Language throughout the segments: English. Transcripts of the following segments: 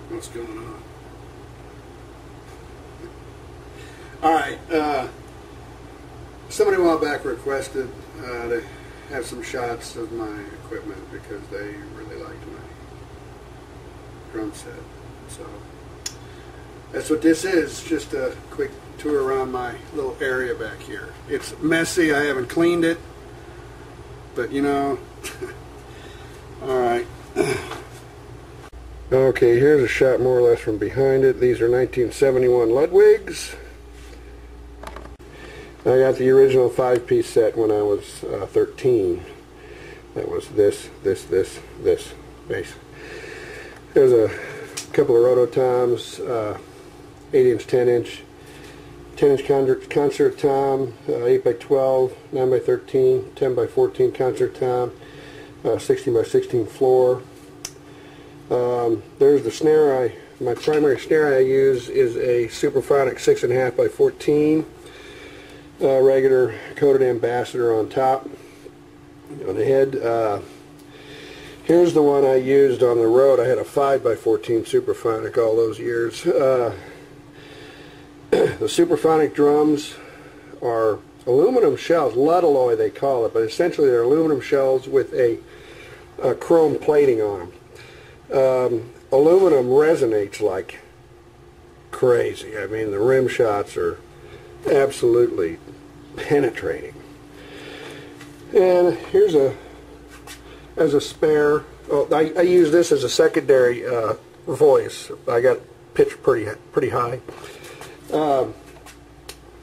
what's going on. Alright, somebody a while back requested to have some shots of my equipment because they really liked my drum set. So that's what this is, just a quick tour around my little area back here. It's messy, I haven't cleaned it, but you know. Alright. Okay, here's a shot more or less from behind it. These are 1971 Ludwigs. I got the original 5-piece set when I was 13. That was this bass. There's a couple of rototoms, 8-inch, 10-inch, 10-inch concert tom, 8x12, 9x13, 10x14 concert tom, 16x16 floor. There's the snare. My primary snare I use is a Superphonic 6.5x14. Regular coated ambassador on top, on the head. Here's the one I used on the road. I had a 5x14 Superphonic all those years. The Superphonic drums are aluminum shells, Ludalloy they call it, but essentially they're aluminum shells with a chrome plating on them. Aluminum resonates like crazy. I mean, the rim shots are absolutely penetrating. And here's as a spare. Oh, I use this as a secondary voice. I got pitched pretty high.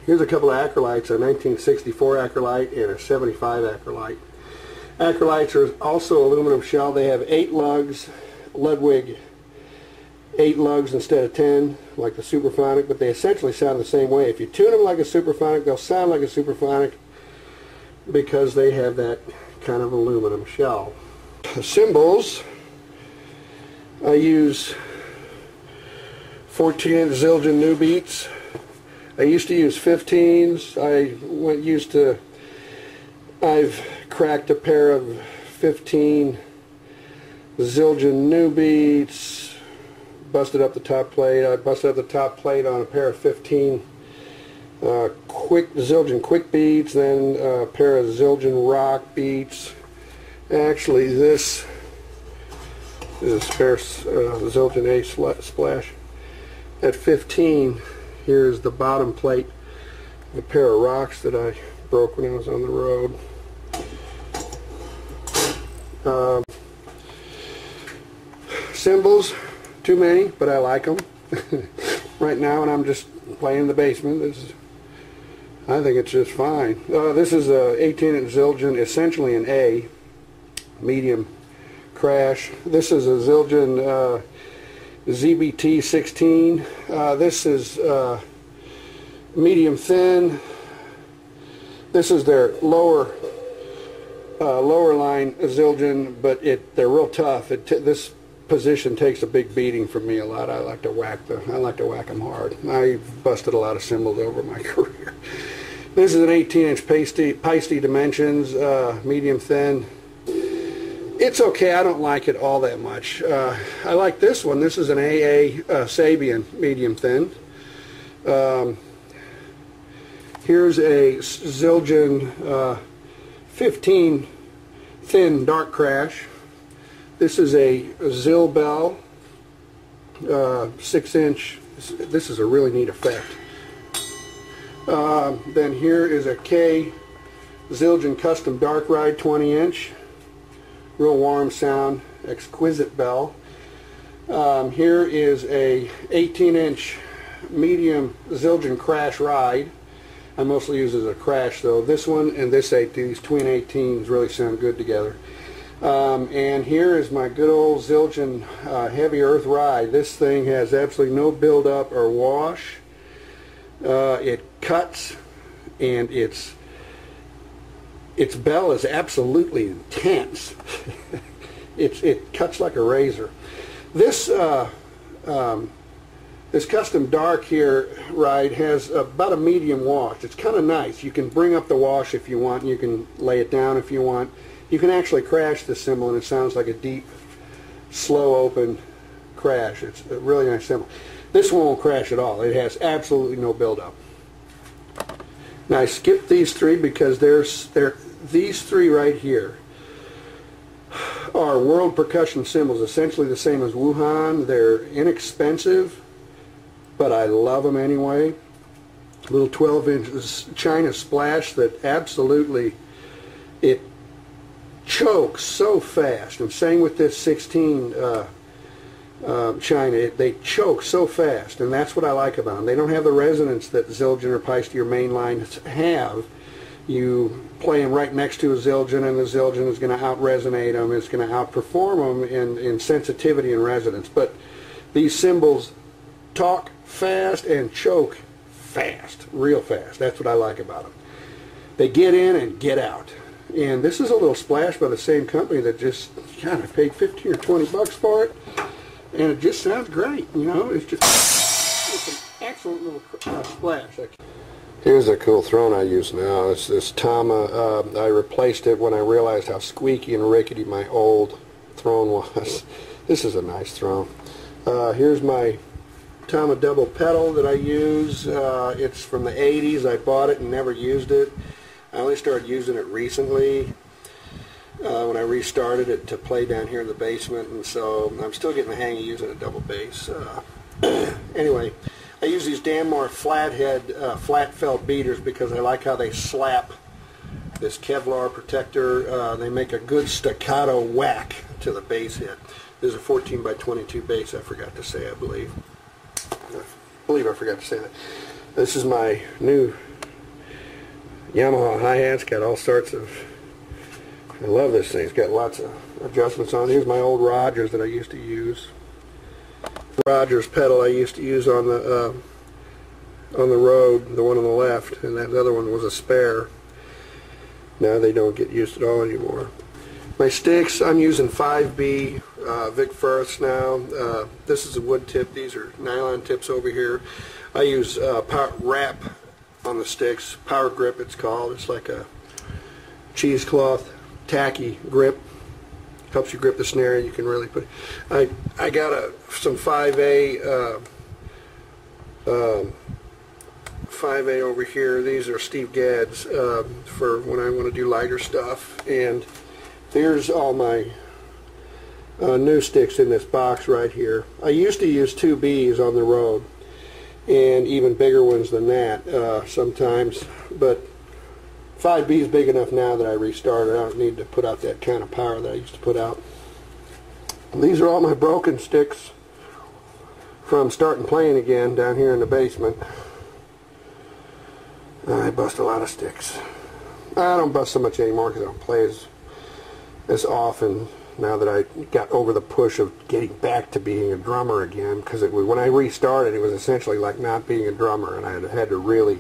Here's a couple of acrylites, a 1964 acrylite and a 75 acrylite. Acrylites are also aluminum shell. They have 8 lugs, Ludwig 8 lugs instead of 10, like the Superphonic, but they essentially sound the same way. If you tune them like a Superphonic, they'll sound like a Superphonic because they have that kind of aluminum shell. The cymbals, I use 14-inch Zildjian New Beats. I used to use 15s. I've cracked a pair of 15 Zildjian New Beats. Busted up the top plate. I busted up the top plate on a pair of 15 Zildjian Quick Beats, then a pair of Zildjian Rock Beats. Actually, this is a spare Zildjian A Splash. At 15, here's the bottom plate of a pair of rocks that I broke when I was on the road. Cymbals. Too many, but I like them. Right now, and I'm just playing in the basement. I think it's just fine. This is a 18-inch Zildjian, essentially an A, medium crash. This is a Zildjian ZBT 16. This is medium thin. This is their lower line Zildjian, but they're real tough. This position takes a big beating from me a lot. I like to whack them hard. I've busted a lot of cymbals over my career. This is an 18-inch Paiste Dimensions, medium thin. It's okay. I don't like it all that much. I like this one. This is an AA Sabian, medium thin. Here's a Zildjian 15 thin dark crash. This is a Zill Bell 6-inch. This is a really neat effect. Then here is a K Zildjian Custom Dark Ride 20-inch. Real warm sound, exquisite bell. Here is a 18-inch medium Zildjian Crash Ride. I mostly use it as a crash though. This one and this 18, these twin 18s really sound good together. And here is my good old Zildjian Heavy Earth Ride. This thing has absolutely no build up or wash. It cuts, and its bell is absolutely intense. It cuts like a razor. This this custom dark here ride has about a medium wash. It's kind of nice. You can bring up the wash if you want, and you can lay it down if you want. You can actually crash this cymbal and it sounds like a deep, slow open crash. It's a really nice cymbal. This one won't crash at all. It has absolutely no buildup. Now I skipped these three because these three right here are World Percussion cymbals, essentially the same as Wuhan. They're inexpensive, but I love them anyway. Little 12-inch China splash that absolutely, it chokes so fast. And same with this 16 China, they choke so fast, and that's what I like about them. They don't have the resonance that Zildjian or Paiste mainlines have. You play them right next to a Zildjian, and the Zildjian is going to out-resonate them. It's going to outperform them in sensitivity and resonance. But these cymbals talk fast and choke fast, real fast. That's what I like about them. They get in and get out. And this is a little splash by the same company that just, God, I paid 15 or 20 bucks for it, and it just sounds great. You know, it's an excellent little splash. Here's a cool throne I use now. It's this Tama. I replaced it when I realized how squeaky and rickety my old throne was. This is a nice throne. Here's my Tama double pedal that I use. It's from the 80s. I bought it and never used it. I only started using it recently when I restarted it to play down here in the basement, and so I'm still getting the hang of using a double bass. Anyway, I use these Danmar flathead flat felt beaters because I like how they slap this Kevlar protector. They make a good staccato whack to the bass hit. This is a 14 by 22 bass, I forgot to say, I believe I forgot to say that. This is my new Yamaha hi-hats. Got all sorts of, I love this thing. It's got lots of adjustments on it. Here's my old Rogers that I used to use. Rogers pedal I used to use on the road, the one on the left, and that other one was a spare. Now they don't get used at all anymore. My sticks, I'm using 5B Vic Firths now. This is a wood tip. These are nylon tips over here. I use wrap on the sticks. Power grip it's called. It's like a cheesecloth tacky grip. Helps you grip the snare. You can really put. I got some 5A 5A over here. These are Steve Gadd's for when I want to do lighter stuff. And here's all my new sticks in this box right here. I used to use 2Bs on the road, and even bigger ones than that sometimes, but 5B is big enough now that I restarted. I don't need to put out that kind of power that I used to put out. These are all my broken sticks from starting playing again down here in the basement. I bust a lot of sticks. I don't bust so much anymore because I don't play as often now that I got over the push of getting back to being a drummer again, because when I restarted it was essentially like not being a drummer, and I had to really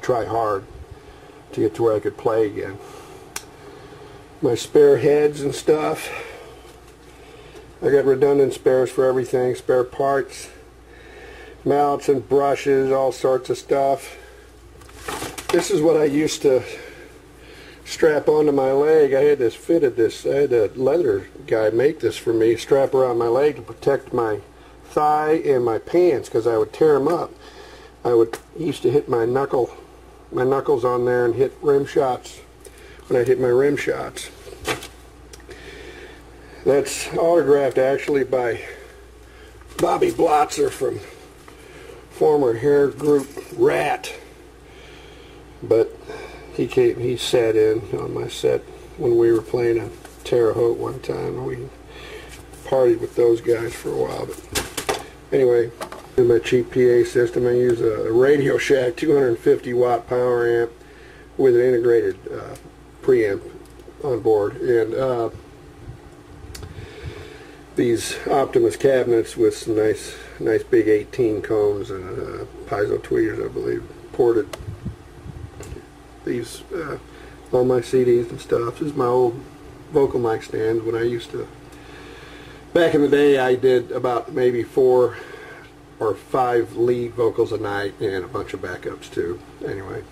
try hard to get to where I could play again. My spare heads and stuff, I got redundant spares for everything, spare parts, mounts and brushes, all sorts of stuff. This is what I used to strap onto my leg. I had this fitted. I had a leather guy make this for me, strap around my leg to protect my thigh and my pants, because I would tear them up. He used to hit my knuckles on there and hit rim shots when I hit my rim shots. That's autographed actually by Bobby Blotzer from former hair group Rat, but he sat in on my set when we were playing in Terre Haute one time. We partied with those guys for a while. But anyway, in my cheap PA system, I use a Radio Shack 250 watt power amp with an integrated preamp on board, and these Optimus cabinets with some nice big 18 cones and piezo tweeters, I believe, ported these all my CDs and stuff. This is my old vocal mic stand. When I used to, back in the day, I did about maybe 4 or 5 lead vocals a night and a bunch of backups too. Anyway.